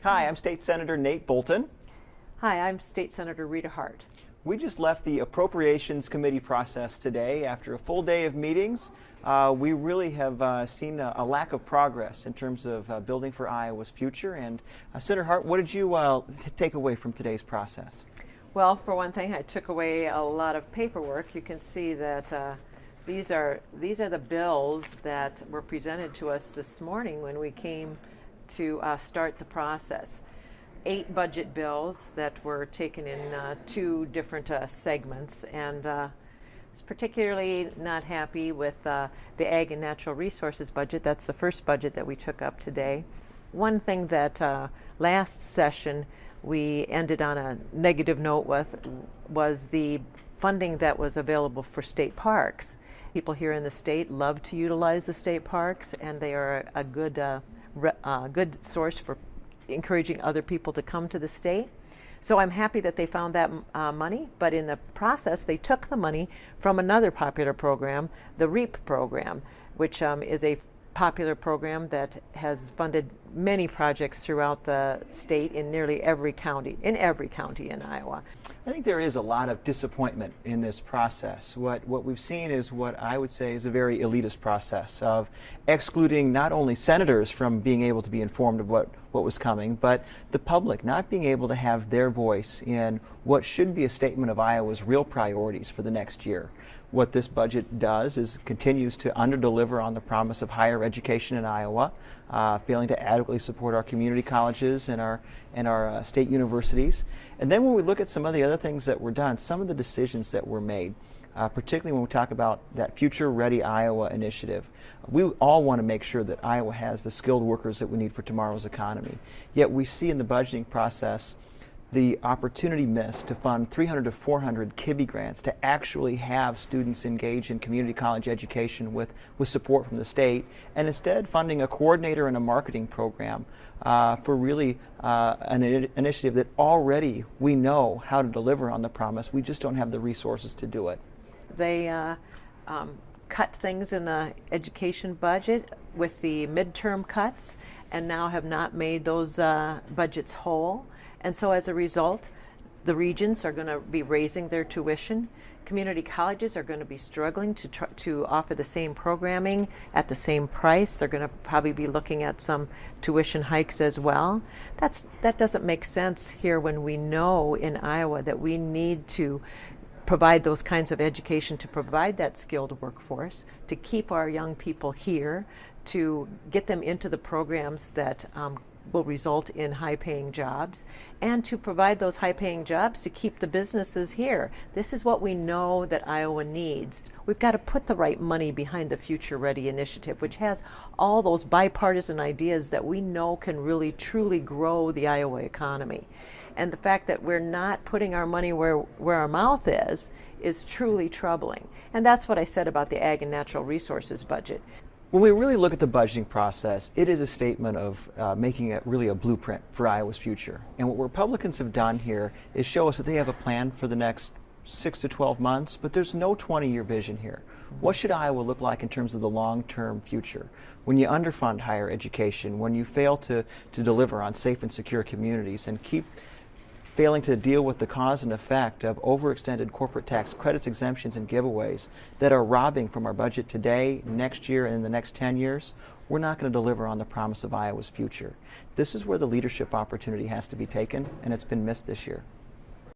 Hi, I'm State Senator Nate Boulton. Hi, I'm State Senator Rita Hart. We just left the Appropriations Committee process today. After a full day of meetings, we really have seen a lack of progress in terms of building for Iowa's future. And Senator Hart, what did you take away from today's process? Well, for one thing, I took away a lot of paperwork. You can see that these are the bills that were presented to us this morning when we came to start the process. 8 budget bills that were taken in 2 different segments, and I was particularly not happy with the Ag and Natural Resources budget. That's the first budget that we took up today. One thing that last session we ended on a negative note with was the funding that was available for state parks. People here in the state love to utilize the state parks, and they are a good source for encouraging other people to come to the state. So I'm happy that they found that money, but in the process they took the money from another popular program, the REAP program, which is a popular program that has funded many projects throughout the state in nearly every county in Iowa. I think there is a lot of disappointment in this process. What we've seen is what I would say is a very elitist process of excluding not only senators from being able to be informed of what was coming, but the public not being able to have their voice in what should be a statement of Iowa's real priorities for the next year. What this budget does is continues to underdeliver on the promise of higher education in Iowa, failing to adequately support our community colleges and our state universities. And then when we look at some of the other things that were done, some of the decisions that were made, particularly when we talk about that Future Ready Iowa initiative, we all want to make sure that Iowa has the skilled workers that we need for tomorrow's economy. Yet we see in the budgeting process the opportunity missed to fund 300 to 400 KIBI grants to actually have students engage in community college education with support from the state, and instead funding a coordinator and a marketing program for really an initiative that already we know how to deliver on the promise. We just don't have the resources to do it. They cut things in the education budget with the midterm cuts and now have not made those budgets whole. And so as a result, the regions are going to be raising their tuition. Community colleges are going to be struggling to offer the same programming at the same price. They're going to probably be looking at some tuition hikes as well. That doesn't make sense here when we know in Iowa that we need to provide those kinds of education to provide that skilled workforce, to keep our young people here, to get them into the programs that will result in high-paying jobs, and to provide those high-paying jobs to keep the businesses here. This is what we know that Iowa needs. We've got to put the right money behind the Future Ready initiative, which has all those bipartisan ideas that we know can really truly grow the Iowa economy. And the fact that we're not putting our money where our mouth is truly troubling. And that's what I said about the Ag and Natural Resources budget. When we really look at the budgeting process, it is a statement of making it really a blueprint for Iowa's future. And what Republicans have done here is show us that they have a plan for the next 6 to 12 months, but there's no 20-year vision here. What should Iowa look like in terms of the long-term future? When you underfund higher education, when you fail to deliver on safe and secure communities, and keep failing to deal with the cause and effect of overextended corporate tax credits, exemptions, and giveaways that are robbing from our budget today, next year, and in the next 10 years, we're not going to deliver on the promise of Iowa's future. This is where the leadership opportunity has to be taken, and it's been missed this year.